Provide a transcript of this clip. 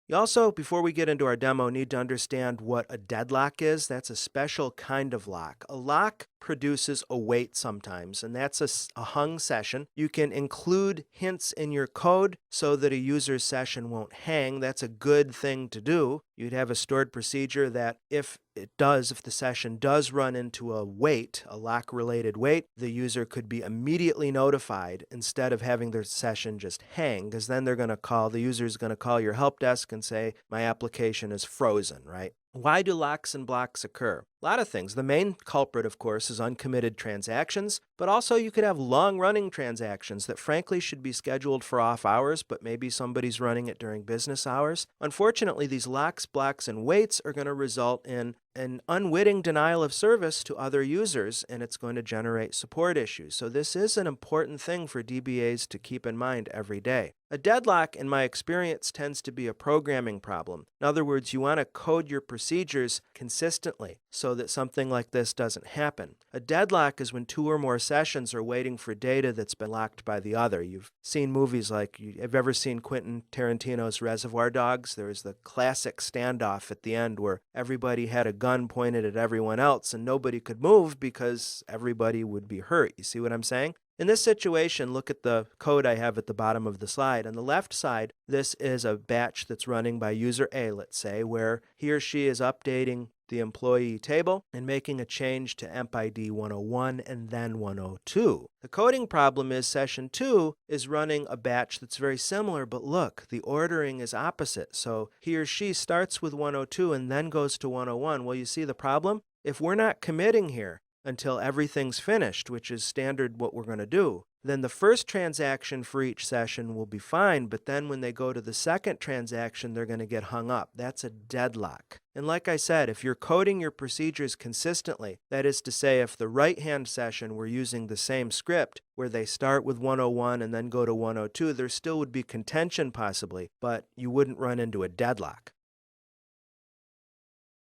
You also, before we get into our demo, need to understand what a deadlock is. That's a special kind of lock. A lock produces a wait sometimes, and that's a hung session. You can include hints in your code so that a user's session won't hang. That's a good thing to do. You'd have a stored procedure that if the session does run into a wait, a lock-related wait, the user could be immediately notified instead of having their session just hang, because then the user's going to call your help desk and say, my application is frozen, right? Why do locks and blocks occur? A lot of things. The main culprit, of course, is uncommitted transactions, but also you could have long-running transactions that frankly should be scheduled for off hours, but maybe somebody's running it during business hours. Unfortunately, these locks, blocks, and waits are going to result in an unwitting denial of service to other users, and it's going to generate support issues. So this is an important thing for DBAs to keep in mind every day. A deadlock, in my experience, tends to be a programming problem. In other words, you want to code your procedures consistently so that something like this doesn't happen. A deadlock is when two or more sessions are waiting for data that's been locked by the other. You've seen movies like, have you ever seen Quentin Tarantino's Reservoir Dogs? There was the classic standoff at the end where everybody had a gun pointed at everyone else and nobody could move because everybody would be hurt. You see what I'm saying? In this situation, look at the code I have at the bottom of the slide. On the left side, this is a batch that's running by user A, let's say, where he or she is updating the employee table and making a change to emp ID 101 and then 102. The coding problem is session 2 is running a batch that's very similar, but look, the ordering is opposite. So he or she starts with 102 and then goes to 101. Well, you see the problem? If we're not committing here until everything's finished, which is standard what we're going to do, then the first transaction for each session will be fine, but then when they go to the second transaction, they're going to get hung up. That's a deadlock. And like I said, if you're coding your procedures consistently, that is to say, if the right-hand session were using the same script where they start with 101 and then go to 102, there still would be contention possibly, but you wouldn't run into a deadlock.